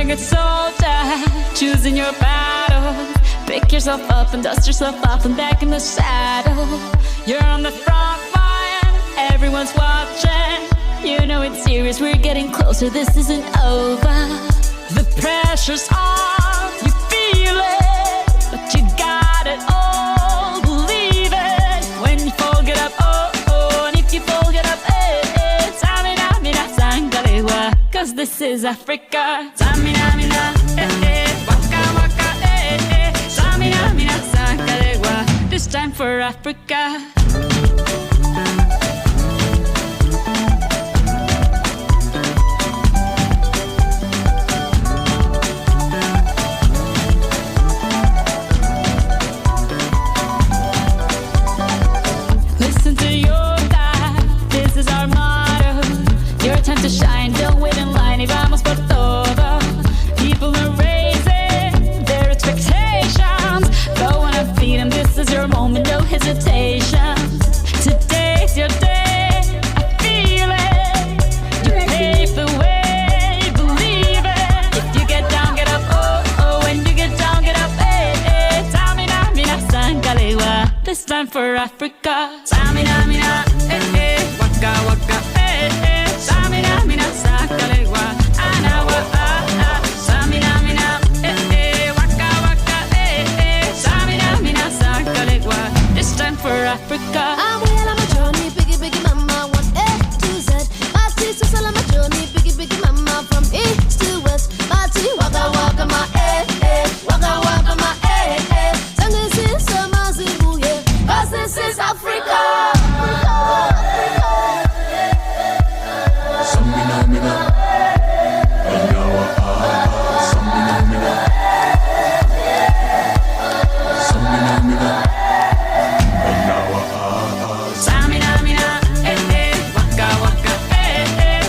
good soldier, choosing your battles. Pick yourself up and dust yourself off and back in the saddle. You're on the front line, everyone's watching. You know it's serious, we're getting closer, this isn't over. The pressure's on, you feel it, but you got it all, believe it. When you fall, get up, oh, oh, and if you fall, get up, eh, eh. Samina, mina, sangalewa, cause this is Africa. Samina, mina, eh, eh, waka, waka, eh, eh. Samina, mina, sangalewa, this time for Africa. Listen to your God, this is our motto. Your time to shine, don't wait in line, y vamos por todo. People are raising their expectations. Go on and feed them, this is your moment, no hesitation. Today's your day, I feel it. You pave the way, believe it. If you get down, get up, oh, oh. When you get down, get up, eh, eh. Samina, mina, sangalewa, this time for Africa. Samina, mina,